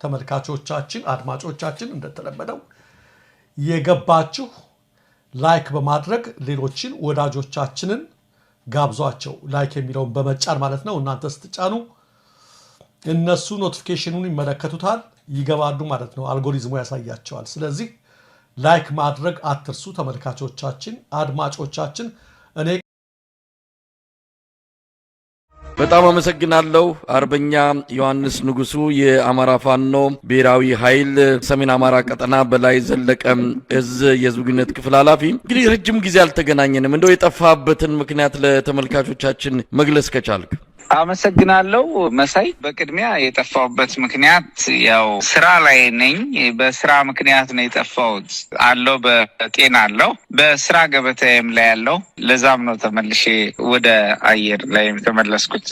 ተመልካቾቻችን አድማጮቻችን እንደተለመደው የገባችሁ ላይክ በማድረግ ሌሎችን ወዳጆቻችንን ጋብዟቸው ላይክ የሚለውን በመጫን ማለት ነው እናንተ ስትጫኑ እነሱ ኖቲፊኬሽኑን ይመለከቱታል ይገባሉ ማለት ነው አልጎሪዝሙ ያሳያቸዋል ስለዚህ ላይክ ማድረግ አትርሱ ተመልካቾቻችን አድማጮቻችን እኔ በጣም አመሰግናለሁ አርበኛ ዮሐንስ ንጉሱ የአማራ ፋኖ ብሔራዊ ኃይል ሰሜን አማራ ቀጠና በላይ ዘለቀ እዝ የዝግጁነት ክፍል ኃላፊ እንግዲህ ረጅም ጊዜ አልተገናኘንም እንደው የጠፋበትን ምክንያት ለተመልካቾቻችን መግለጽ ከቻልክ አመሰግናለሁ መሳይ በቅድሚያ የጠፋውበት ምክንያት ያው ስራ ላይ ነኝ በስራ ምክንያት ነው የጠፋውት አለው በጤና አለው በስራ ገበታዬም ላይ ያለው ለዛም ነው ተመልሼ ወደ አየር ላይ ተመለስኩት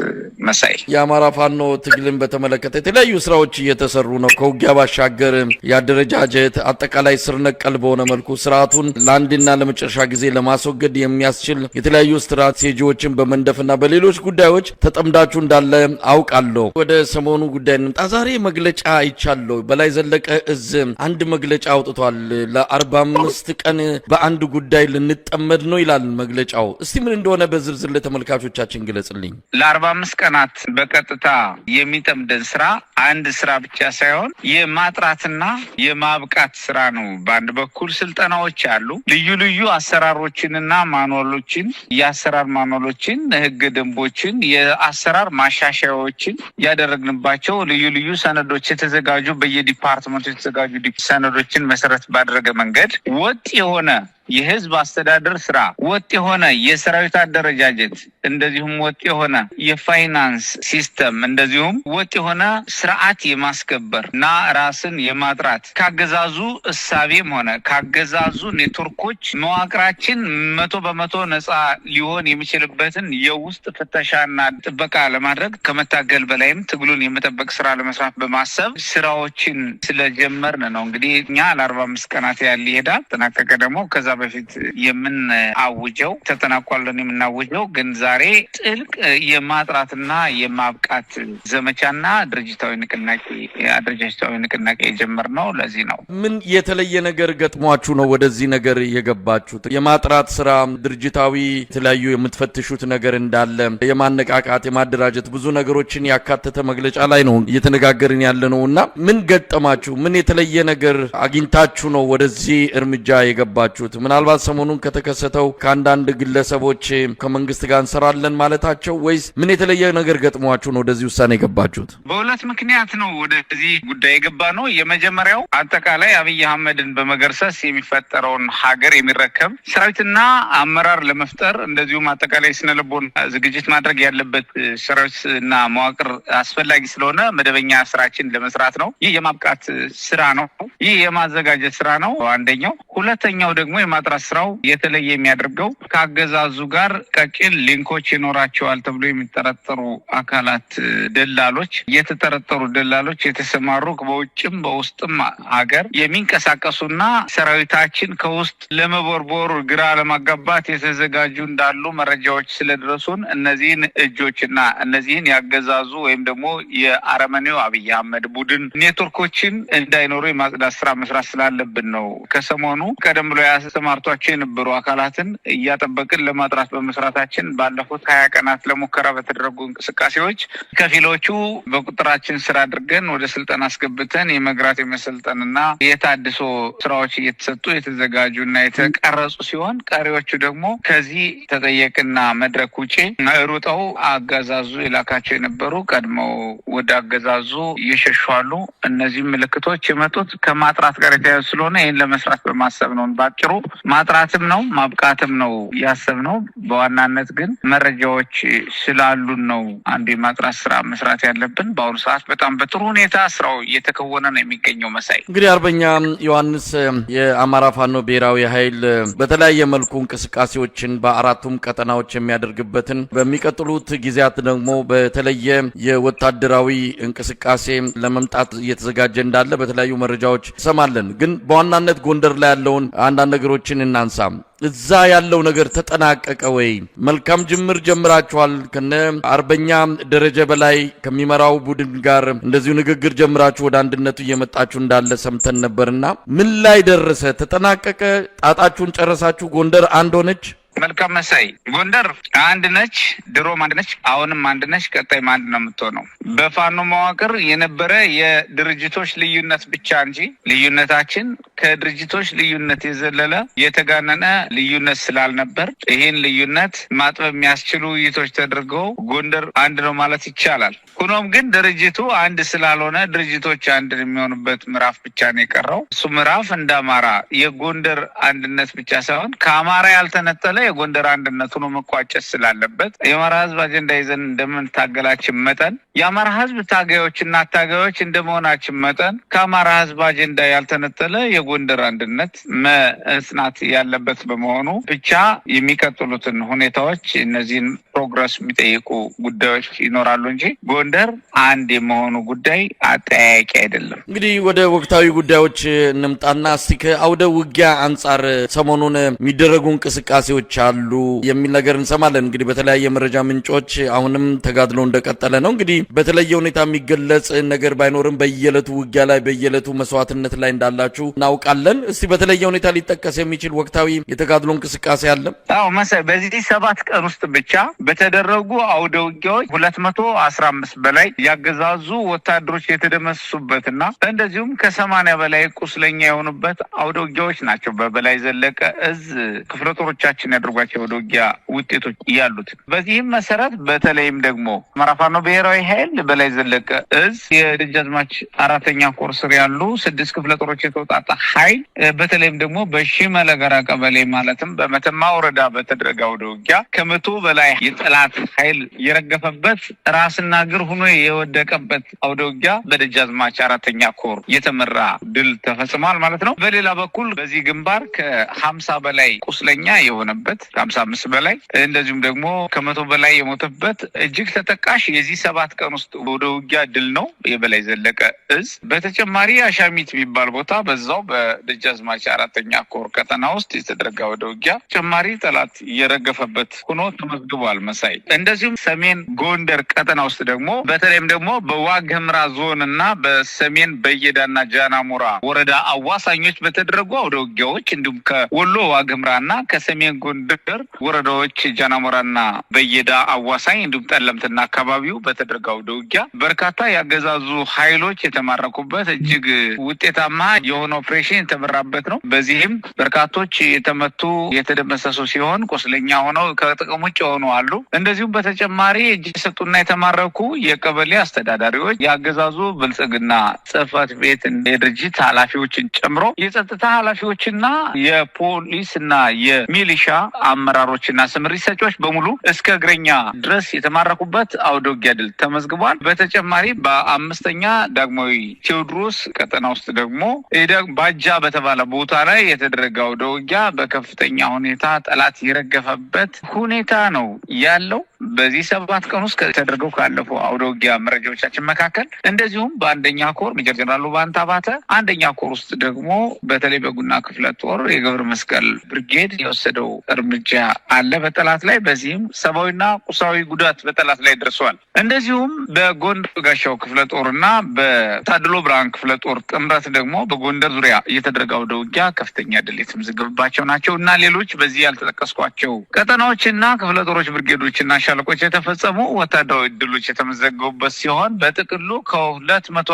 መሳይ የአማራ ፋኖ ትግልን በተመለከተ የተለያዩ ስራዎች እየተሰሩ ነው ከውጊያ ባሻገር ያደረጃጀት አጠቃላይ ስር ነቀል በሆነ መልኩ ስርዓቱን ለአንድና ለመጨረሻ ጊዜ ለማስወገድ የሚያስችል የተለያዩ ስትራቴጂዎችን በመንደፍና በሌሎች ጉዳዮች ተጠምዳችሁ እንዳለ አውቃለሁ ወደ ሰሞኑ ጉዳይ እንምጣ ዛሬ መግለጫ አይቻለሁ በላይ ዘለቀ እዝ አንድ መግለጫ አውጥቷል ለ45 ቀን በአንድ ጉዳይ ልንጠመድ ነው ይላል መግለጫው እስቲ ምን እንደሆነ በዝርዝር ለተመልካቾቻችን ግለጽልኝ ለ45 ቀናት በቀጥታ የሚጠምደን ስራ አንድ ስራ ብቻ ሳይሆን የማጥራትና የማብቃት ስራ ነው በአንድ በኩል ስልጠናዎች አሉ ልዩ ልዩ አሰራሮችንና ማኑዋሎችን የአሰራር ማኑዋሎችን ህግ ደንቦችን የአሰራር ማሻሻያዎችን ያደረግንባቸው ልዩ ልዩ ሰነዶች የተዘጋጁ በየዲፓርትመንቱ የተዘጋጁ ሰነዶችን መሰረት ባደረገ መንገድ ወጥ የሆነ የህዝብ አስተዳደር ስራ ወጥ የሆነ የሰራዊት አደረጃጀት እንደዚሁም ወጥ የሆነ የፋይናንስ ሲስተም እንደዚሁም ወጥ የሆነ ስርዓት የማስከበርና ራስን የማጥራት ካገዛዙ እሳቤም ሆነ ካገዛዙ ኔትወርኮች መዋቅራችን 100% ነፃ ሊሆን የሚችልበትን የውስጥ ፍተሻና ጥበቃ ለማድረግ ከመታገል በላይም ትግሉን የመጠበቅ ስራ ለመስራት በማሰብ ስራዎችን ስለጀመርን ነው እንግዲህ እኛ ለ45 ቀናት ያህል ይሄዳል ተጠናቀቀ ደግሞ ከዛ በፊት የምናውጀው ተጠናቋልን የምናውጀው ግን ዛሬ ጥልቅ የማጥራትና የማብቃት ዘመቻና ድርጅታዊ ንቅናቄ የጀመርነው ለዚህ ነው ምን የተለየ ነገር ገጥሟችሁ ነው ወደዚህ ነገር የገባችሁት የማጥራት ስራ ድርጅታዊ የተለያዩ የምትፈትሹት ነገር እንዳለ የማነቃቃት የማደራጀት ብዙ ነገሮችን ያካተተ መግለጫ ላይ ነው እየተነጋገርን ያለነውና ምን ገጠማችሁ ምን የተለየ ነገር አግኝታችሁ ነው ወደዚህ እርምጃ የገባችሁት ምናልባት ሰሞኑን ከተከሰተው ከአንዳንድ ግለሰቦች ከመንግስት ጋር እንሰራለን ማለታቸው ወይስ ምን የተለየ ነገር ገጥሟችሁ ነው ወደዚህ ውሳኔ የገባችሁት በሁለት ምክንያት ነው ወደዚህ ጉዳይ የገባ ነው የመጀመሪያው አጠቃላይ አብይ አህመድን በመገርሰስ የሚፈጠረውን ሀገር የሚረከብ ሰራዊትና አመራር ለመፍጠር እንደዚሁም አጠቃላይ ስነልቦን ዝግጅት ማድረግ ያለበት ሰራዊትና መዋቅር አስፈላጊ ስለሆነ መደበኛ ስራችን ለመስራት ነው ይህ የማብቃት ስራ ነው ይህ የማዘጋጀት ስራ ነው አንደኛው ሁለተኛው ደግሞ የማጥራት ስራው የተለየ የሚያደርገው ካገዛዙ ጋር ቀጭን ሊንኮች ይኖራቸዋል ተብሎ የሚጠረጠሩ አካላት ደላሎች የተሰማሩ በውጭም በውስጥም ሀገር የሚንቀሳቀሱና ሰራዊታችን ከውስጥ ለመቦርቦር ግራ ለማጋባት የተዘጋጁ እንዳሉ መረጃዎች ስለደረሱን እነዚህን እጆችና እነዚህን ያገዛዙ ወይም ደግሞ የአረመኔው አብይ አህመድ ቡድን ኔትወርኮችን እንዳይኖሩ የማጽዳት ስራ መስራት ስላለብን ነው ከሰሞኑ ቀደም ብሎ ያስተማርቷቸው የነበሩ አካላትን እያጠበቅን ለማጥራት በመስራታችን ባለፉት 20 ቀናት ለሙከራ በተደረጉ እንቅስቃሴዎች ከፊሎቹ በቁጥራችን ስራ አድርገን ወደ ስልጠና አስገብተን የመግራት የመሰልጠንና የታድሶ ስራዎች እየተሰጡ የተዘጋጁና የተቀረጹ ሲሆን ቀሪዎቹ ደግሞ ከዚህ ተጠየቅና መድረክ ውጪ ሩጠው አገዛዙ የላካቸው የነበሩ ቀድመው ወደ አገዛዙ እየሸሻሉ እነዚህ ምልክቶች የመጡት ከማጥራት ጋር የተያያዙ ስለሆነ ይህን ለመስራት በማሰብ ነው ባጭሩ ማጥራትም ነው ማብቃትም ነው ያሰብነው በዋናነት ግን መረጃዎች ስላሉን ነው አንዱ የማጥራት ስራ መስራት ያለብን በአሁኑ ሰዓት በጣም በጥሩ ሁኔታ ስራው እየተከወነ ነው የሚገኘው መሳይ እንግዲህ አርበኛ ዮሐንስ የአማራ ፋኖ ብሔራዊ ኃይል በተለያየ መልኩ እንቅስቃሴዎችን በአራቱም ቀጠናዎች የሚያደርግበትን በሚቀጥሉት ጊዜያት ደግሞ በተለየ የወታደራዊ እንቅስቃሴ ለመምጣት እየተዘጋጀ እንዳለ በተለያዩ መረጃዎች ሰማለን ግን በዋናነት ጎንደር ላይ ያለውን አንዳንድ ነገሮችን እናንሳ እዛ ያለው ነገር ተጠናቀቀ ወይ? መልካም ጅምር ጀምራችኋል ከነ አርበኛ ደረጀ በላይ ከሚመራው ቡድን ጋር እንደዚሁ ንግግር ጀምራችሁ ወደ አንድነቱ እየመጣችሁ እንዳለ ሰምተን ነበርና ምን ላይ ደረሰ? ተጠናቀቀ? ጣጣችሁን ጨረሳችሁ? ጎንደር አንድ ሆነች? መልካም መሳይ፣ ጎንደር አንድ ነች፣ ድሮም አንድ ነች፣ አሁንም አንድ ነች፣ ቀጣይም አንድ ነው የምትሆነው። በፋኖ መዋቅር የነበረ የድርጅቶች ልዩነት ብቻ እንጂ ልዩነታችን ከድርጅቶች ልዩነት የዘለለ የተጋነነ ልዩነት ስላልነበር ይህን ልዩነት ማጥበብ የሚያስችሉ ውይይቶች ተደርገው ጎንደር አንድ ነው ማለት ይቻላል። ሆኖም ግን ድርጅቱ አንድ ስላልሆነ ድርጅቶች አንድ የሚሆኑበት ምዕራፍ ብቻ ነው የቀረው። እሱ ምዕራፍ እንደ አማራ የጎንደር አንድነት ብቻ ሳይሆን ከአማራ ያልተነጠለ የጎንደር አንድነት ሆኖ መቋጨት ስላለበት የአማራ ህዝብ አጀንዳ ይዘን እንደምንታገላችን መጠን የአማራ ህዝብ ታጋዮችና ታጋዮች እንደመሆናችን መጠን ከአማራ ህዝብ አጀንዳ ያልተነጠለ የጎንደር አንድነት መጽናት ያለበት በመሆኑ ብቻ የሚቀጥሉትን ሁኔታዎች እነዚህን ፕሮግረስ የሚጠይቁ ጉዳዮች ይኖራሉ እንጂ ጎንደር አንድ የመሆኑ ጉዳይ አጠያያቂ አይደለም። እንግዲህ ወደ ወቅታዊ ጉዳዮች እንምጣና እስቲ ከአውደ ውጊያ አንጻር ሰሞኑን የሚደረጉ እንቅስቃሴዎች አሉ የሚል ነገር እንሰማለን። እንግዲህ በተለያየ መረጃ ምንጮች አሁንም ተጋድሎ እንደቀጠለ ነው። እንግዲህ በተለየ ሁኔታ የሚገለጽ ነገር ባይኖርም በየዕለቱ ውጊያ ላይ በየዕለቱ መስዋዕትነት ላይ እንዳላችሁ እናውቃለን። እስቲ በተለየ ሁኔታ ሊጠቀስ የሚችል ወቅታዊ የተጋድሎ እንቅስቃሴ አለ? አዎ መሳይ፣ በዚህ 7 ቀን ውስጥ ብቻ በተደረጉ አውደ ውጊያዎች 215 በላይ ያገዛዙ ወታደሮች የተደመሰሱበትና እንደዚሁም ከ80 በላይ ቁስለኛ የሆኑበት አውደ ውጊያዎች ናቸው። በበላይ ዘለቀ እዝ ክፍለ ጦሮቻችን ያደርጓቸው አውደ ውጊያ ውጤቶች ያሉት። በዚህም መሰረት በተለይም ደግሞ አማራ ፋኖ ብሔራዊ ኃይል በላይ ዘለቀ እዝ የደጃዝማች 4ኛ ኮር ስር ያሉ 6 ክፍለ ጦሮች የተውጣጣ ኃይል በተለይም ደግሞ በሺመለ ገራ ቀበሌ ማለትም በመተማ ወረዳ በተደረገ አውደ ውጊያ ከ100 በላይ የጠላት ኃይል የረገፈበት ራስና እግር ሆኖ የወደቀበት አውደ ውጊያ በደጃዝማች 4ኛ ኮር የተመራ ድል ተፈጽሟል ማለት ነው። በሌላ በኩል በዚህ ግንባር ከ50 በላይ ቁስለኛ የሆነበት ከ55 በላይ እንደዚሁም ደግሞ ከ100 በላይ የሞተበት እጅግ ተጠቃሽ የዚህ 7 ቀን ውስጥ ወደ ውጊያ ድል ነው የበላይ ዘለቀ እዝ። በተጨማሪ አሻሚት የሚባል ቦታ በዛው በደጃዝማች 4ኛ ኮር ቀጠና ውስጥ የተደረገ ወደ ውጊያ ተጨማሪ ጠላት የረገፈበት ሆኖ ተመዝግቧል መሳይ። እንደዚሁም ሰሜን ጎንደር ቀጠና ውስጥ ደግሞ በተለይም ደግሞ በዋግ ኽምራ ዞን እና በሰሜን በየዳና ጃናሞራ ወረዳ አዋሳኞች በተደረጉ አውደ ውጊያዎች እንዲሁም ከወሎ ዋግ ኽምራና ከሰሜን ጎንደር ወረዳዎች ጃናሞራና በየዳ አዋሳኝ እንዲሁም ጠለምትና አካባቢው በተደረገ አውደ ውጊያ በርካታ ያገዛዙ ኃይሎች የተማረኩበት እጅግ ውጤታማ የሆነ ኦፕሬሽን የተመራበት ነው። በዚህም በርካቶች የተመቱ የተደመሰሱ ሲሆን ቁስለኛ ሆነው ከጥቅም ውጭ የሆኑ አሉ። እንደዚሁም በተጨማሪ እጅ የሰጡና የተማረኩ የቀበሌ አስተዳዳሪዎች፣ የአገዛዙ ብልጽግና ጽሕፈት ቤት የድርጅት ኃላፊዎችን ጨምሮ የጸጥታ ኃላፊዎችና የፖሊስና የሚሊሻ አመራሮችና ስምሪት ሰጪዎች በሙሉ እስከ እግረኛ ድረስ የተማረኩበት አውደ ውጊያ ድል ተመዝግቧል። በተጨማሪ በ5ኛ ዳግማዊ ቴዎድሮስ ቀጠና ውስጥ ደግሞ ባጃ በተባለ ቦታ ላይ የተደረገ አውደ ውጊያ በከፍተኛ ሁኔታ ጠላት የረገፈበት ሁኔታ ነው ያለው። በዚህ 7 ቀን ውስጥ ከተደረገው ካለፈው አውደ ውጊያ መረጃዎቻችን መካከል እንደዚሁም በ1ኛ ኮር ሜጀር ጀነራል ባንታ ባተ 1ኛ ኮር ውስጥ ደግሞ በተለይ በጉና ክፍለ ጦር የገብረ መስቀል ብርጌድ የወሰደው እርምጃ አለ በጠላት ላይ። በዚህም ሰብአዊና ቁሳዊ ጉዳት በጠላት ላይ ደርሷል። እንደዚሁም በጎንደር ጋሻው ክፍለ ጦርና በታድሎ ብርሃን ክፍለ ጦር ጥምረት ደግሞ በጎንደር ዙሪያ እየተደረገ አውደ ውጊያ ከፍተኛ ድል የተመዘገበባቸው ናቸው እና ሌሎች በዚህ ያልተጠቀስኳቸው ቀጠናዎችና ክፍለ ጦሮች ብርጌዶችና ሻለቆች የተፈጸሙ ወታደራዊ ድሎች የተመዘገቡበት ሲሆን በጥቅሉ ከ215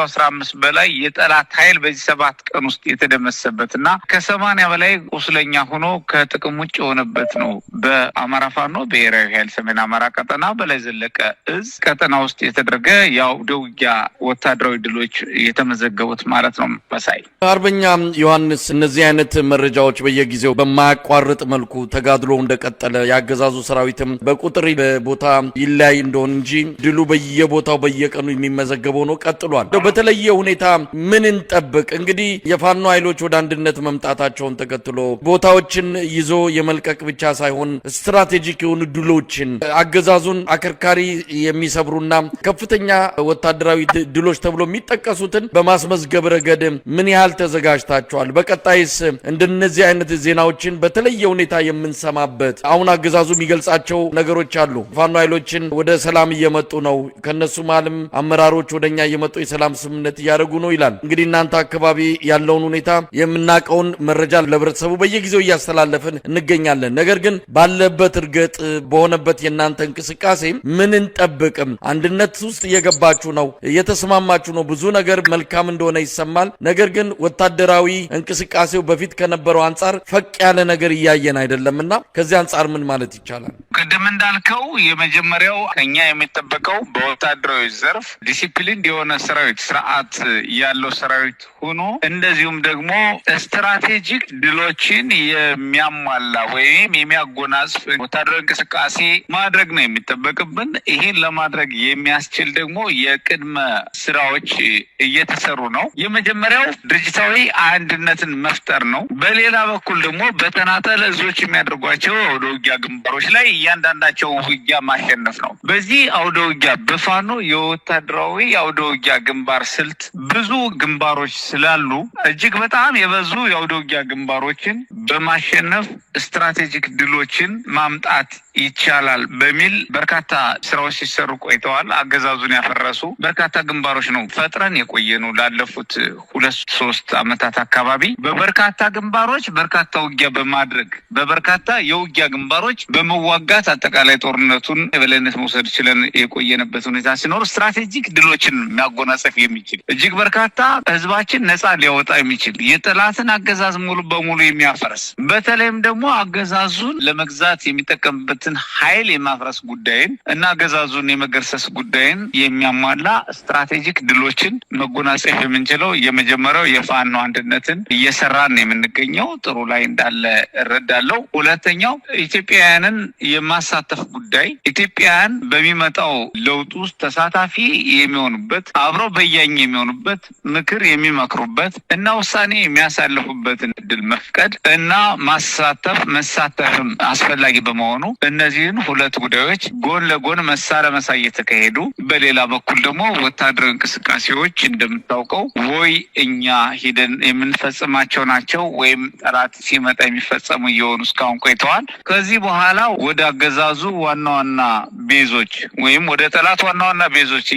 በላይ የጠላት ኃይል በዚህ 7 ቀን ውስጥ የተደመሰበትና ከ80 በላይ ቁስለኛ ሆኖ ከጥቅም ውጭ የሆነበት ነው። በአማራ ፋኖ ብሔራዊ ኃይል ሰሜን አማራ ቀጠና በላይ ዘለቀ እዝ ቀጠና ውስጥ የተደረገ የአውደ ውጊያ ወታደራዊ ድሎች የተመዘገቡት ማለት ነው መሳይ። አርበኛ ዮሐንስ፣ እነዚህ አይነት መረጃዎች በየጊዜው በማያቋርጥ መልኩ ተጋድሎ እንደቀጠለ ያገዛዙ ሰራዊትም በቁጥር ቦታ ይለያይ እንደሆነ እንጂ ድሉ በየቦታው በየቀኑ የሚመዘገበው ነው ቀጥሏል። በተለየ ሁኔታ ምን እንጠብቅ? እንግዲህ የፋኖ ኃይሎች ወደ አንድነት መምጣታቸውን ተከትሎ ቦታዎችን ይዞ የመልቀቅ ብቻ ሳይሆን ስትራቴጂክ የሆኑ ድሎችን አገዛዙን አከርካሪ የሚሰብሩና ከፍተኛ ወታደራዊ ድሎች ተብሎ የሚጠቀሱትን በማስመዝገብ ረገድ ምን ያህል ተዘጋጅቷል? አዘጋጅታችኋል? በቀጣይስ እንደነዚህ አይነት ዜናዎችን በተለየ ሁኔታ የምንሰማበት አሁን አገዛዙ የሚገልጻቸው ነገሮች አሉ። ፋኖ ኃይሎችን ወደ ሰላም እየመጡ ነው፣ ከነሱ ማለም አመራሮች ወደኛ እየመጡ የሰላም ስምምነት እያደረጉ ነው ይላል። እንግዲህ እናንተ አካባቢ ያለውን ሁኔታ የምናቀውን መረጃ ለህብረተሰቡ በየጊዜው እያስተላለፍን እንገኛለን። ነገር ግን ባለበት እርግጥ በሆነበት የናንተ እንቅስቃሴ ምን እንጠብቅም? አንድነት ውስጥ እየገባችሁ ነው፣ እየተስማማችሁ ነው፣ ብዙ ነገር መልካም እንደሆነ ይሰማል። ነገር ግን ወታደራዊ እንቅስቃሴው በፊት ከነበረው አንጻር ፈቅ ያለ ነገር እያየን አይደለምና ከዚህ አንጻር ምን ማለት ይቻላል? ቅድም እንዳልከው የመጀመሪያው ከኛ የሚጠበቀው በወታደራዊ ዘርፍ ዲሲፕሊን የሆነ ሰራዊት ስርዓት ያለው ሰራዊት ሆኖ እንደዚሁም ደግሞ ስትራቴጂክ ድሎችን የሚያሟላ ወይም የሚያጎናጽፍ ወታደራዊ እንቅስቃሴ ማድረግ ነው የሚጠበቅብን። ይህን ለማድረግ የሚያስችል ደግሞ የቅድመ ስራዎች እየተሰሩ ነው። የመጀመሪያው ድርጅታዊ አንድነትን መፍጠር ነው። በሌላ በኩል ደግሞ በተናጠል እዞች የሚያደርጓቸው አውደ ውጊያ ግንባሮች ላይ እያንዳንዳቸው ውጊያ ማሸነፍ ነው። በዚህ አውደ ውጊያ በፋኖ የወታደራዊ አውደ ውጊያ ግንባር ስልት ብዙ ግንባሮች ስላሉ እጅግ በጣም የበዙ የአውደ ውጊያ ግንባሮችን በማሸነፍ ስትራቴጂክ ድሎችን ማምጣት ይቻላል በሚል በርካታ ስራዎች ሲሰሩ ቆይተዋል። አገዛዙን ያፈረሱ በርካታ ግንባሮች ነው ፈጥረን የቆየኑ ላለፉት 2-3 ዓመታት አካባቢ በበርካታ ግንባሮች በርካታ ውጊያ በማድረግ በበርካታ የውጊያ ግንባሮች በመዋጋት አጠቃላይ ጦርነቱን የበላይነት መውሰድ ችለን የቆየንበት ሁኔታ ሲኖር ስትራቴጂክ ድሎችን የሚያጎናጸፍ የሚችል እጅግ በርካታ ህዝባችን ነጻ ሊያወጣ የሚችል የጠላትን አገዛዝ ሙሉ በሙሉ የሚያፈርስ በተለይም ደግሞ አገዛዙን ለመግዛት የሚጠቀምበትን ኃይል የማፍረስ ጉዳይን እና አገዛዙን የመገርሰስ ጉዳይን የሚያሟላ ስትራቴጂክ ድሎችን መጎናጸፍ የምንችለው የመጀመሪያው የፋኖ አንድነትን እየሰራን የምንገኘው ጥሩ ላይ እንዳለ እረዳለሁ። ሁለተኛው ኢትዮጵያውያንን የማሳተፍ ጉዳይ ኢትዮጵያውያን በሚመጣው ለውጥ ውስጥ ተሳታፊ የሚሆኑበት አብረው በያኝ የሚሆኑበት ምክር የሚመክሩበት እና ውሳኔ የሚያሳልፉበትን እድል መፍቀድ እና መሳተፍም አስፈላጊ በመሆኑ እነዚህን ሁለት ጉዳዮች ጎን ለጎን መሳ ለመሳ እየተካሄዱ በሌላ በኩል ደግሞ ወታደራዊ እንቅስቃሴዎች እንደምታውቀው ወይ እኛ ሂደን የምንፈጽማቸው ናቸው ወይም ጠላት ሲመጣ የሚፈጸሙ እየሆኑ እስካሁን ቆይተዋል። ከዚህ በኋላ ወደ አገዛዙ ዋና ዋና ቤዞች ወይም ወደ ጠላት ዋና ዋና ቤዞች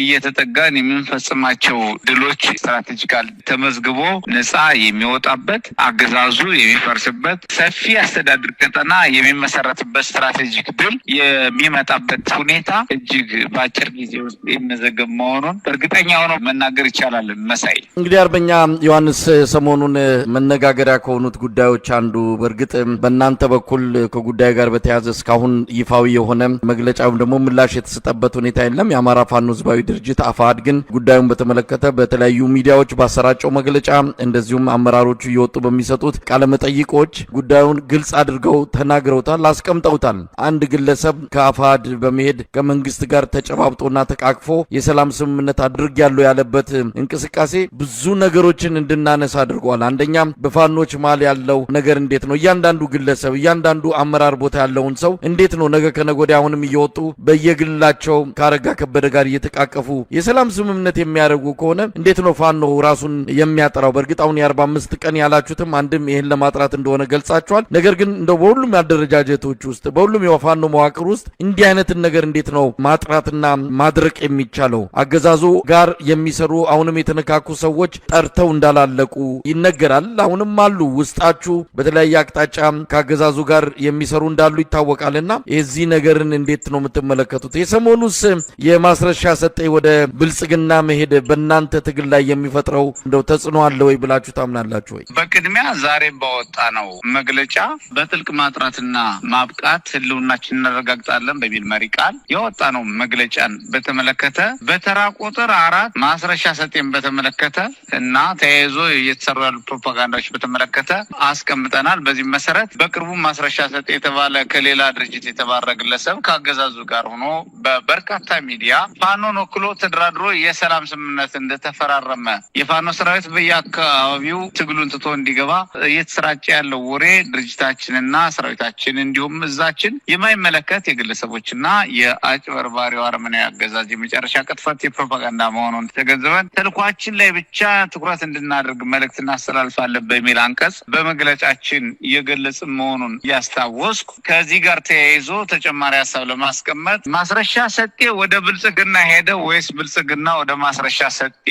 እየተጠጋን የምንፈጽማቸው ድሎች ስትራቴጂካል ተመዝግቦ ነጻ የሚወጣበት አገዛዙ የሚፈርስበት ሰፊ አስተዳደር ቀጠና የሚመሰረትበት ስትራቴጂክ ድል የሚመጣበት ሁኔታ እጅግ በአጭር ጊዜ ውስጥ የሚመዘገብ መሆኑን እርግጠኛ ሆኖ መናገር ይቻላል። መሳይ እንግዲህ አርበኛ ዮሐንስ ሰሞኑን መነጋገሪያ ከሆኑት ጉዳዮች አንዱ በእርግጥ በእናንተ በኩል ከጉዳዩ ጋር በተያያዘ እስካሁን ይፋዊ የሆነ መግለጫ ወይም ደግሞ ምላሽ የተሰጠበት ሁኔታ የለም። የአማራ ፋኖ ህዝባዊ ድርጅት አፋሕድ ግን ጉዳዩን በተመለከተ በተለያዩ ሚዲያዎች ባሰራጨው መግለጫ እንደዚሁም አመራሮቹ እየወጡ በሚሰጡት ቃለ መጠይቆች ጉዳዩን ግልጽ አድርገው ተናግረውታል፣ አስቀምጠውታል። አንድ ግለሰብ ከአፋሕድ በመሄድ ከመንግስት ጋር ተጨባብጦና ተቃቅፎ የሰላም ስምምነት አድርጌያለሁ ያለበት እንቅስቃሴ ብዙ ነገሮችን እንድናነሳ አድርጓል። አንደኛ በፋኖች መሃል ያለው ነገር እንዴት ነው? እያንዳንዱ ግለሰብ እያንዳንዱ አመራር ቦታ ያለውን ሰው እንዴት ነው ነገ ከነገ ወዲያ አሁንም እየወጡ በየግላቸው ካረጋ ከበደ ጋር እየተቃቀፉ የሰላም ስምምነት የሚያደርጉ ከሆነ እንዴት ነው ፋኖ ራሱን የሚያጠራው? በእርግጥ አሁን የ45 ቀን ያላችሁትም አንድም ይሄን ለማጥራት እንደሆነ ገልጻችኋል። ነገር ግን እንደው በሁሉም አደረጃጀቶች ውስጥ በሁሉም የፋኖ መዋቅር ውስጥ እንዲህ አይነትን ነገር እንዴት ነው ማጥራትና ማድረቅ የሚቻለው? አገዛዙ ጋር የሚሰሩ አሁንም የተነካኩ ሰዎች ጠርተው እንዳላለቁ ይነገራል። አሁንም አሉ ውስጣችሁ በተለያየ አቅጣጫ ከአገዛዙ ጋር የሚሰሩ እንዳሉ ይታወቃልና የዚህ ነገርን እንዴት ነው የምትመለከቱት? የሰሞኑስ የማስረሻ ሰጤ ወደ ብልጽግና መሄድ በእናንተ ትግል ላይ የሚፈጥረው እንደው ተጽዕኖ አለ ወይ ብላችሁ ታምናላችሁ ወይ? በቅድሚያ ዛሬ ባወጣ ነው መግለጫ በጥልቅ ማጥራትና ማብቃት ህልውናችን እናረጋግጣለን በሚል መሪ ቃል ያወጣ ነው መግለጫን በተመለከተ በተራ ቁጥር 4 ማስረሻ ሰጤን በተመለከተ እና ተያይዞ እየተሰሩ ያሉ ፕሮፓጋንዳዎች በተመለከተ አስቀምጠናል። በዚህ መሰረት በቅርቡ ማስረሻ ሰጤ የተባለ ከሌላ ድርጅት የተባረ ግለሰብ ከአገዛዙ ጋር ሆኖ በበርካታ ሚዲያ ፋኖን ወክሎ ተደራድሮ የሰላም ስምምነት እንደተፈራረመ የፋኖ ሰራዊት በየአካባቢው ትግሉን ትቶ እንዲገባ እየተሰራጨ ያለው ወሬ ድርጅታችንና ሰራዊታችን እንዲሁም እንዲሁም እዛችን የማይመለከት የግለሰቦችና የአጭበርባሪው አረመኔያዊ አገዛዝ የመጨረሻ ቅጥፈት የፕሮፓጋንዳ መሆኑን ተገንዝበን ተልኳችን ላይ ብቻ ትኩረት እንድናደርግ መልእክት እናስተላልፋለን በሚል አንቀጽ በመግለጫችን የገለጽ መሆኑን ያስታወስኩ። ከዚህ ጋር ተያይዞ ተጨማሪ ሀሳብ ለማስቀመጥ ማስረሻ ሰጤ ወደ ብልጽግና ሄደ ወይስ ብልጽግና ወደ ማስረሻ ሰጤ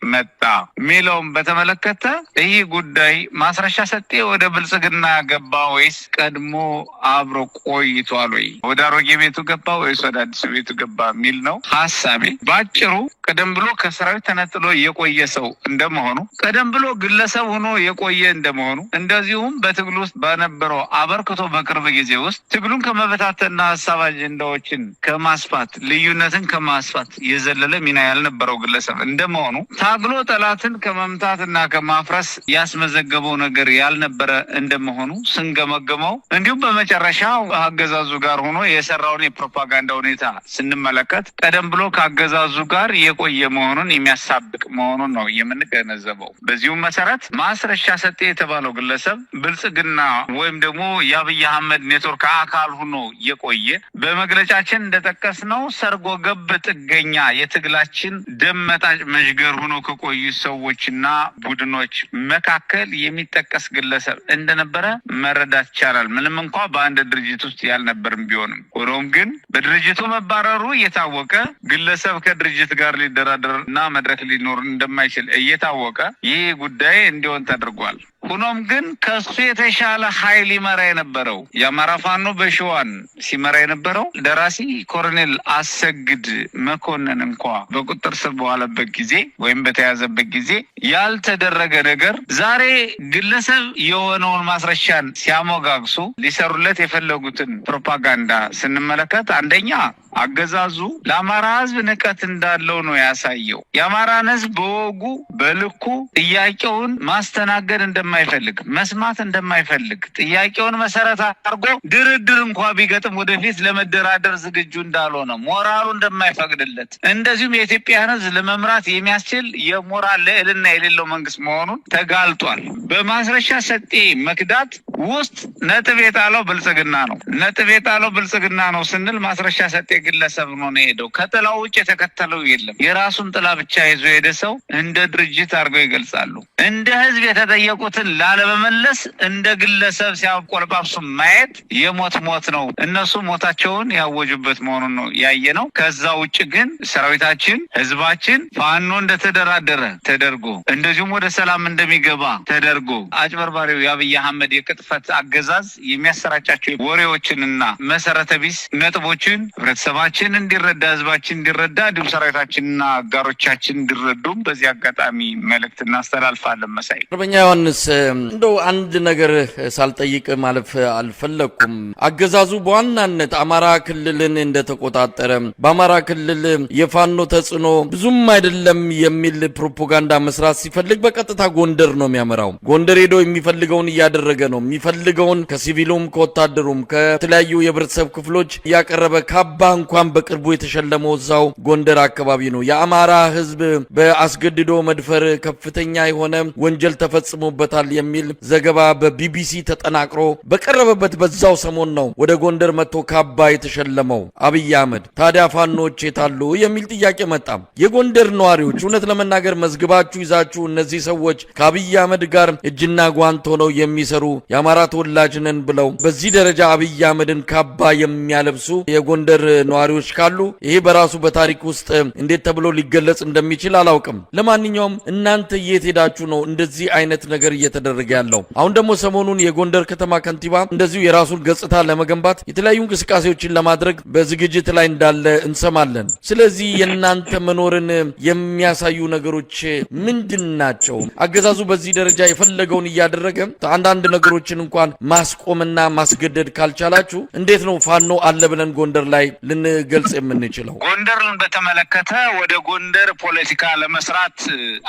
መጣ ሚለውን በተመለከተ ይህ ጉዳይ ማስረሻ ሰጤ ወደ ብልጽግና ገባ ወይስ ቀድሞ አብሮ ቆይቷል ወይ ወደ አሮጌ ቤቱ ገባ ወይስ ወደ አዲስ ቤቱ ገባ ሚል ነው ሐሳቤ። ባጭሩ ቀደም ብሎ ከሰራዊት ተነጥሎ የቆየ ሰው እንደመሆኑ ቀደም ብሎ ግለሰብ ሆኖ የቆየ እንደመሆኑ እንደዚሁም በትግል ውስጥ በነበረው አበርክቶ በቅርብ ጊዜ ውስጥ ትግሉን ከመበታተንና ሐሳብ አጀንዳዎችን ከማስፋት ልዩነትን ከማስፋት የዘለለ ሚና ያልነበረው ግለሰብ እንደመሆኑ ታግሎ ጠላትን ከመምታትና ከማፍረስ ያስመዘገበው ነገር ያልነበረ እንደመሆኑ ስንገመገመው እንዲሁም በመጨረሻው አገዛዙ ጋር ሆኖ የሰራውን የፕሮፓጋንዳ ሁኔታ ስንመለከት ቀደም ብሎ ከአገዛዙ ጋር የቆየ መሆኑን የሚያሳብቅ መሆኑን ነው የምንገነዘበው። በዚሁም መሰረት ማስረሻ ሰጤ የተባለው ግለሰብ ብልጽግና ወይም ደግሞ የአብይ አህመድ ኔትወርክ አካል ሆኖ የቆየ በመግለጫችን እንደጠቀስነው ሰርጎ ገብ ጥገኛ የትግላችን ደመጣጭ መዥገር ሆኖ ከቆዩ ሰዎችና ቡድኖች መካከል የሚጠቀስ ግለሰብ እንደነበረ መረዳት ይቻላል። ምንም እንኳ በአንድ ድርጅት ውስጥ ያልነበርም ቢሆንም ሆኖም ግን በድርጅቱ መባረሩ እየታወቀ ግለሰብ ከድርጅት ጋር ሊደራደር እና መድረክ ሊኖር እንደማይችል እየታወቀ ይህ ጉዳይ እንዲሆን ተደርጓል። ሆኖም ግን ከሱ የተሻለ ኃይል ይመራ የነበረው የአማራ ፋኖ በሸዋን ሲመራ የነበረው ደራሲ ኮሎኔል አሰግድ መኮንን እንኳ በቁጥጥር ስር በዋለበት ጊዜ ወይም በተያዘበት ጊዜ ያልተደረገ ነገር ዛሬ ግለሰብ የሆነውን ማስረሻን ሲያሞጋግሱ ሊሰሩለት የፈለጉትን ፕሮፓጋንዳ ስንመለከት አንደኛ አገዛዙ ለአማራ ሕዝብ ንቀት እንዳለው ነው ያሳየው። የአማራን ሕዝብ በወጉ በልኩ ጥያቄውን ማስተናገድ እንደማይፈልግ መስማት እንደማይፈልግ ጥያቄውን መሰረት አድርጎ ድርድር እንኳ ቢገጥም ወደፊት ለመደራደር ዝግጁ እንዳልሆነ ሞራሉ እንደማይፈቅድለት እንደዚሁም የኢትዮጵያን ሕዝብ ለመምራት የሚያስችል የሞራል ልዕልና የሌለው መንግስት መሆኑን ተጋልጧል። በማስረሻ ሰጤ መክዳት ውስጥ ነጥብ የጣለው ብልጽግና ነው። ነጥብ የጣለው ብልጽግና ነው ስንል ማስረሻ ሰጤ ግለሰብ ነው የሄደው። ከጥላው ውጭ የተከተለው የለም። የራሱን ጥላ ብቻ ይዞ የሄደ ሰው እንደ ድርጅት አድርገው ይገልጻሉ። እንደ ህዝብ የተጠየቁትን ላለመመለስ እንደ ግለሰብ ሲያቆለጳጵሱ ማየት የሞት ሞት ነው። እነሱ ሞታቸውን ያወጁበት መሆኑን ነው ያየ ነው። ከዛ ውጭ ግን ሰራዊታችን ህዝባችን ፋኖ እንደተደራደረ ተደርጎ እንደዚሁም ወደ ሰላም እንደሚገባ ተደርጎ አጭበርባሪው የአብይ አህመድ የቅጥፈት አገዛዝ የሚያሰራጫቸው ወሬዎችንና መሰረተ ቢስ ነጥቦችን ህብረተሰባችን እንዲረዳ ህዝባችን እንዲረዳ እንዲሁም ሰራዊታችንና አጋሮቻችን እንዲረዱም በዚህ አጋጣሚ መልእክት እናስተላልፋለን። መሳይ አርበኛ ዮሐንስ እንደው አንድ ነገር ሳልጠይቅ ማለፍ አልፈለኩም። አገዛዙ በዋናነት አማራ ክልልን እንደተቆጣጠረ በአማራ ክልል የፋኖ ተጽዕኖ ብዙም አይደለም የሚል ፕሮፓጋንዳ መስራት ሲፈልግ በቀጥታ ጎንደር ነው የሚያመራው። ጎንደር ሄዶ የሚፈልገውን እያደረገ ነው። የሚፈልገውን ከሲቪሉም ከወታደሩም ከተለያዩ የህብረተሰብ ክፍሎች ያቀረበ ካባ እንኳን በቅርቡ የተሸለመው እዛው ጎንደር አካባቢ ነው። የአማራ ህዝብ በአስገድዶ መድፈር ከፍተኛ የሆነ ወንጀል ተፈጽሞበታል የሚል ዘገባ በቢቢሲ ተጠናቅሮ በቀረበበት በዛው ሰሞን ነው ወደ ጎንደር መጥቶ ካባ የተሸለመው አብይ አህመድ። ታዲያ ፋኖች የታሉ የሚል ጥያቄ መጣ። የጎንደር ነዋሪዎች እውነት ለመናገር መዝግባችሁ ይዛችሁ እነዚህ ሰዎች ከአብይ አህመድ ጋር እጅና ጓንት ሆነው የሚሰሩ የአማራ ተወላጅ ነን ብለው በዚህ ደረጃ አብይ አህመድን ካባ የሚያለብሱ የጎንደር ነዋሪዎች ካሉ ይሄ በራሱ በታሪክ ውስጥ እንዴት ተብሎ ሊገለጽ እንደሚችል አላውቅም። ለማንኛውም እናንተ የት ሄዳችሁ ነው እንደዚህ አይነት ነገር እየተደረገ ያለው? አሁን ደግሞ ሰሞኑን የጎንደር ከተማ ከንቲባ እንደዚሁ የራሱን ገጽታ ለመገንባት የተለያዩ እንቅስቃሴዎችን ለማድረግ በዝግጅት ላይ እንዳለ እንሰማለን። ስለዚህ የእናንተ መኖርን የሚያሳዩ ነገሮች ምንድን ናቸው? አገዛዙ በዚህ ደረጃ የፈለገውን እያደረገ አንዳንድ ነገሮችን እንኳን ማስቆምና ማስገደድ ካልቻላችሁ እንዴት ነው ፋኖ አለ ብለን ጎንደር ላይ ልንገልጽ የምንችለው? ጎንደርን በተመለከተ ወደ ጎንደር ፖለቲካ ለመስራት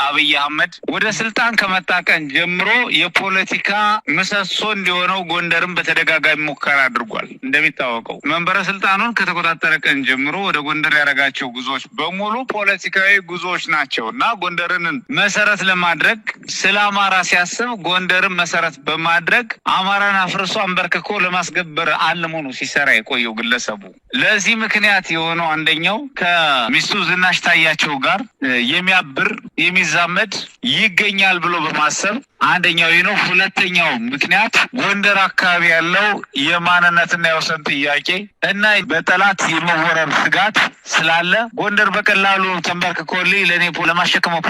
አብይ አህመድ ወደ ስልጣን ከመጣ ቀን ጀምሮ የፖለቲካ ምሰሶ እንዲሆነው ጎንደርን በተደጋጋሚ ሙከራ አድርጓል። እንደሚታወቀው መንበረ ስልጣኑን ከተቆጣጠረ ቀን ጀምሮ ወደ ጎንደር ያደረጋቸው ጉዞዎች በሙሉ ፖለቲካዊ ጉዞዎች ናቸው እና ጎንደርን መሰረት ለማድረግ ስለ አማራ ሲያስብ ጎንደርን መሰረት በማድረግ አማራን አፍርሶ አንበርክኮ ለማስገበር አልሞ ነው ሲሰራ የቆየው ግለሰቡ። ለዚህ ምክንያት የሆነው አንደኛው ከሚስቱ ዝናሽ ታያቸው ጋር የሚያብር የሚዛመድ ይገኛል ብሎ በማሰብ አንደኛው ነው። ሁለተኛው ምክንያት ጎንደር አካባቢ ያለው የማንነትና የወሰን ጥያቄ እና በጠላት የመወረር ስጋት ስላለ ጎንደር በቀላሉ ተንበርክኮልኝ ለኔ ለማሸከመው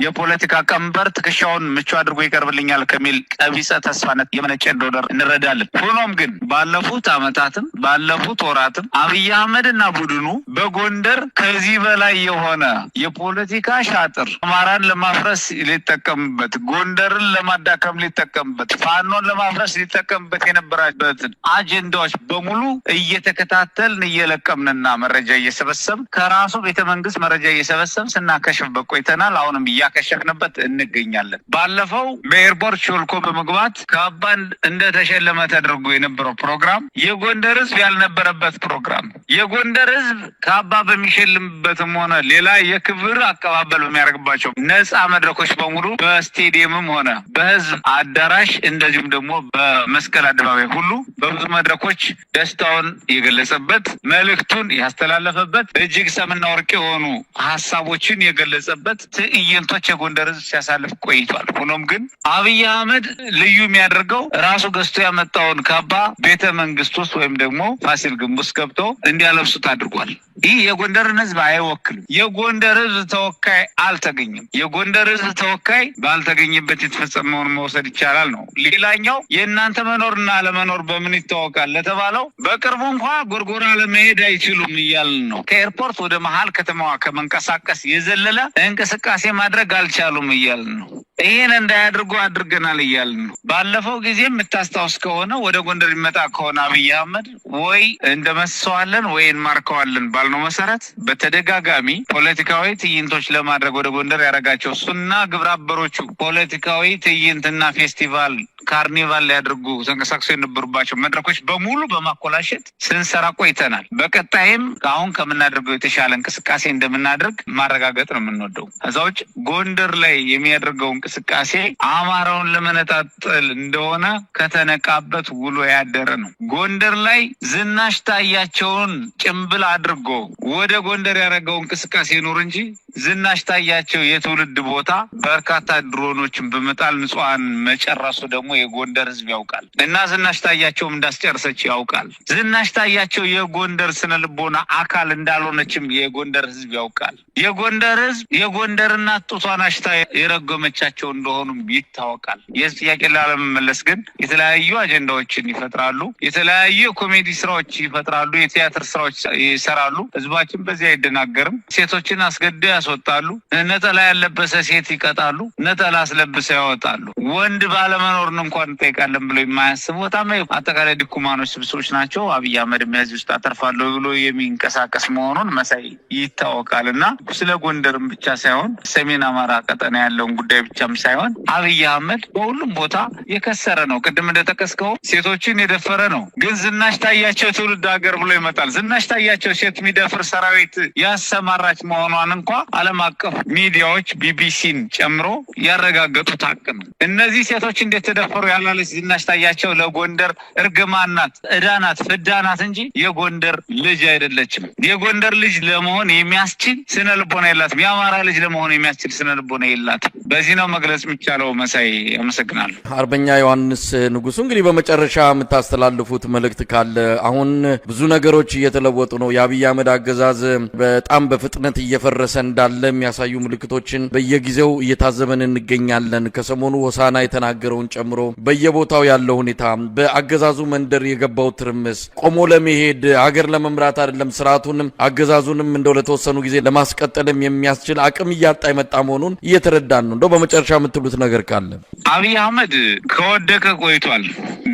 የፖለቲካ ቀንበር ትከሻውን ምቹ አድርጎ ይቀርብልኛል ከሚል ቀቢጸ ተስፋነት የመነጨ እንደሆነ እንረዳለን። ሆኖም ግን ባለፉት ዓመታትም ባለፉት ወራትም አብይ አህመድና ቡድኑ በጎንደር ከዚህ በላይ የሆነ የፖለቲካ ሻጥር አማራን ለማፍረስ ሊጠቀምበት፣ ጎንደርን ለማዳከም ሊጠቀምበት፣ ፋኖን ለማፍረስ ሊጠቀምበት የነበረበትን አጀንዳዎች በሙሉ እየተከታተልን እየለቀምንና መረጃ እየሰበሰብን ከራሱ ቤተመንግስት መረጃ እየሰበሰብን ስናከሽፍበት ቆይተናል። አሁንም እያከሸፍንበት እንገኛለን። ባለፈው በኤርፖርት ሾልኮ በመግባት ካባ እንደተሸለመ ተደርጎ የነበረው ፕሮግራም የጎንደር ህዝብ ያልነበረበት ፕሮግራም፣ የጎንደር ህዝብ ካባ በሚሸልምበትም ሆነ ሌላ የክብር አቀባበል በሚያደርግባቸው ነፃ መድረኮች በሙሉ በስቴዲየምም ሆነ በህዝብ አዳራሽ እንደዚሁም ደግሞ በመስቀል አደባባይ ሁሉ በብዙ መድረኮች ደስታውን የገለጸበት መልእክቱን ያስተላለፈበት እጅግ ሰምና ወርቅ የሆኑ ሀሳቦችን የገለጸበት ትዕይንቶች የጎንደር ህዝብ ሲያሳልፍ ቆይቷል። ሆኖም ግን አብይ አህመድ ልዩ የሚያደርገው ራሱ ገዝቶ ያመጣውን ካባ ቤተ መንግስት ውስጥ ወይም ደግሞ ፋሲል ግንብ ውስጥ ገብቶ እንዲያለብሱት አድርጓል። ይህ የጎንደርን ህዝብ አይወክልም። የጎንደር ህዝብ ተወካይ አልተገኘም። የጎንደር ህዝብ ተወካይ ባልተገኘበት የተፈጸመውን መውሰድ ይቻላል ነው። ሌላኛው የእናንተ መኖርና አለመኖር በምን ይታወቃል ለተባለው በቅርቡ እንኳ ጎርጎራ ለመሄድ አይችሉም እያልን ነው። ከኤርፖርት ወደ መሀል ከተማዋ ከመንቀሳቀስ የዘለለ እንቅስቃሴ ማድረግ አልቻሉም እያልን ነው። ይህን እንዳያድርጉ አድርገናል እያልን ነው። ባለፈው ጊዜ የምታስታውስ ከሆነ ወደ ጎንደር ይመጣ ከሆነ አብይ አህመድ ወይ እንደመስሰዋለን ወይ እንማርከዋለን ባልነው መሰረት በተደጋጋሚ ፖለቲካዊ ትዕይንቶች ለማድረግ ወደ ጎንደር ያደረጋቸው እሱና ግብረ አበሮቹ ፖለቲካዊ ትዕይንትና ፌስቲቫል ካርኒቫል ሊያደርጉ ተንቀሳቅሰው የነበሩባቸው መድረኮች በሙሉ በማኮላሸት ስንሰራ ቆይተናል። በቀጣይም አሁን ከምናደርገው የተሻለ እንቅስቃሴ እንደምናደርግ ማረጋገጥ ነው የምንወደው። ከዛ ውጭ ጎንደር ላይ የሚያደርገው እንቅስቃሴ አማራውን ለመነጣጠል እንደሆነ ከተነቃበት ውሎ ያደረ ነው። ጎንደር ላይ ዝናሽ ታያቸውን ጭምብል አድርጎ ወደ ጎንደር ያደረገው እንቅስቃሴ ኑር እንጂ ዝናሽ ታያቸው የትውልድ ቦታ በርካታ ድሮኖችን በመጣል ንጹሃን መጨረሱ ደግሞ የጎንደር ህዝብ ያውቃል እና ዝናሽ ታያቸውም እንዳስጨርሰች ያውቃል። ዝናሽ ታያቸው የጎንደር ስነ ልቦና አካል እንዳልሆነችም የጎንደር ህዝብ ያውቃል። የጎንደር ህዝብ የጎንደር እናት ጡቷን አሽታ የረገመቻቸው እንደሆኑም ይታወቃል። የህዝብ ጥያቄ ላለመመለስ ግን የተለያዩ አጀንዳዎችን ይፈጥራሉ፣ የተለያዩ የኮሜዲ ስራዎች ይፈጥራሉ፣ የቲያትር ስራዎች ይሰራሉ። ህዝባችን በዚህ አይደናገርም። ሴቶችን አስገድደው ያስወጣሉ፣ ነጠላ ያለበሰ ሴት ይቀጣሉ፣ ነጠላ አስለብሰው ያወጣሉ። ወንድ ባለመኖር እንኳን እንጠይቃለን ብሎ የማያስቡ በጣም አጠቃላይ ድኩማኖች ስብስቦች ናቸው። አብይ አህመድ የሚያዝ ውስጥ አተርፋለሁ ብሎ የሚንቀሳቀስ መሆኑን መሳይ ይታወቃል። እና ስለ ጎንደርም ብቻ ሳይሆን ሰሜን አማራ ቀጠና ያለውን ጉዳይ ብቻም ሳይሆን አብይ አህመድ በሁሉም ቦታ የከሰረ ነው። ቅድም እንደጠቀስከው ሴቶችን የደፈረ ነው። ግን ዝናሽ ታያቸው ትውልድ ሀገር ብሎ ይመጣል። ዝናሽ ታያቸው ሴት የሚደፍር ሰራዊት ያሰማራች መሆኗን እንኳ ዓለም አቀፍ ሚዲያዎች ቢቢሲን ጨምሮ ያረጋገጡት ሀቅ ነው። እነዚህ ሴቶች እንዴት ተደፈሩ ያላለች ዝናሽ ታያቸው ለጎንደር እርግማን ናት፣ ዕዳ ናት፣ ፍዳ ናት እንጂ የጎንደር ልጅ አይደለችም። የጎንደር ልጅ ለመሆን የሚያስችል ስነ ልቦና የላትም። የአማራ ልጅ ለመሆን የሚያስችል ስነ ልቦና የላትም። በዚህ ነው መግለጽ የሚቻለው። መሳይ አመሰግናለሁ። አርበኛ ዮሐንስ ንጉሱ፣ እንግዲህ በመጨረሻ የምታስተላልፉት መልእክት ካለ? አሁን ብዙ ነገሮች እየተለወጡ ነው። የአብይ አህመድ አገዛዝ በጣም በፍጥነት እየፈረሰ እንዳለ የሚያሳዩ ምልክቶችን በየጊዜው እየታዘበን እንገኛለን። ከሰሞኑ ሆሳና የተናገረውን ጨምሮ በየቦታው ያለው ሁኔታ፣ በአገዛዙ መንደር የገባው ትርምስ ቆሞ ለመሄድ ሀገር ለመምራት አይደለም ስርዓቱንም አገዛዙንም እንደው ለተወሰኑ ጊዜ ለማስቀጠልም የሚያስችል አቅም እያጣ የመጣ መሆኑን እየተረዳን ነው። እንደው በመጨረሻ የምትሉት ነገር ካለ? አብይ አህመድ ከወደቀ ቆይቷል።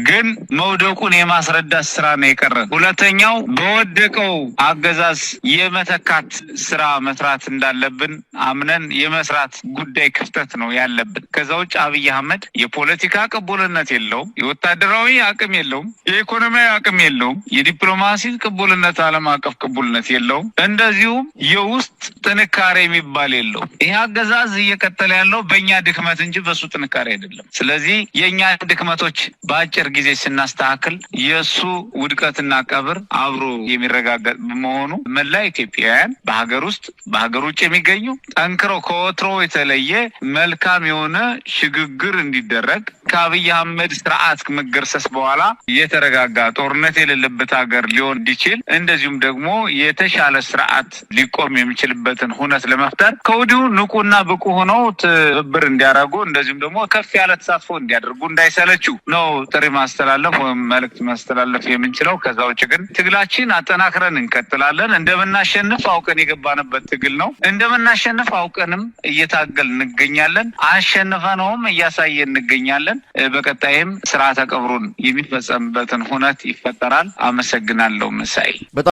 ግን መውደቁን የማስረዳት ስራ ነው የቀረን። ሁለተኛው በወደቀው አገዛዝ የመተካት ስራ መስራት እንዳለብን አምነን የመስራት ጉዳይ ክፍተት ነው ያለብን። ከዛ ውጭ አብይ አህመድ የፖለቲካ ቅቡልነት የለውም፣ የወታደራዊ አቅም የለውም፣ የኢኮኖሚያዊ አቅም የለውም፣ የዲፕሎማሲ ቅቡልነት፣ ዓለም አቀፍ ቅቡልነት የለውም። እንደዚሁም የውስጥ ጥንካሬ የሚባል የለውም። ይህ አገዛዝ እየቀጠለ ያለው በእኛ ድክመት እንጂ በሱ ጥንካሬ አይደለም። ስለዚህ የእኛ ድክመቶች በአጭር ጊዜ ስናስተካክል የእሱ ውድቀትና ቀብር አብሮ የሚረጋገጥ በመሆኑ መላ ኢትዮጵያውያን በሀገር ውስጥ በሀገር ውጭ የሚገኙ ጠንክረው ከወትሮ የተለየ መልካም የሆነ ሽግግር እንዲደረግ ከአብይ አህመድ ስርዓት መገርሰስ በኋላ የተረጋጋ ጦርነት የሌለበት ሀገር ሊሆን እንዲችል እንደዚሁም ደግሞ የተሻለ ስርዓት ሊቆም የሚችልበትን ሁነት ለመፍጠር ከወዲሁ ንቁና ብቁ ሆነው ትብብር እንዲያደርጉ እንደዚሁም ደግሞ ከፍ ያለ ተሳትፎ እንዲያደርጉ እንዳይሰለቹ ነው ጥሪ ማስተላለፍ ወይም መልእክት ማስተላለፍ የምንችለው። ከዛ ውጭ ግን ትግላችን አጠናክረን እንቀጥላለን። እንደምናሸንፍ አውቀን የገባንበት ትግል ነው። እንደምናሸንፍ አውቀንም እየታገል እንገኛለን። አሸንፈነውም እያሳየን እንገኛለን። በቀጣይም ስርዓተ ቀብሩን የሚፈጸምበትን ሁነት ይፈጠራል። አመሰግናለሁ። መሳይ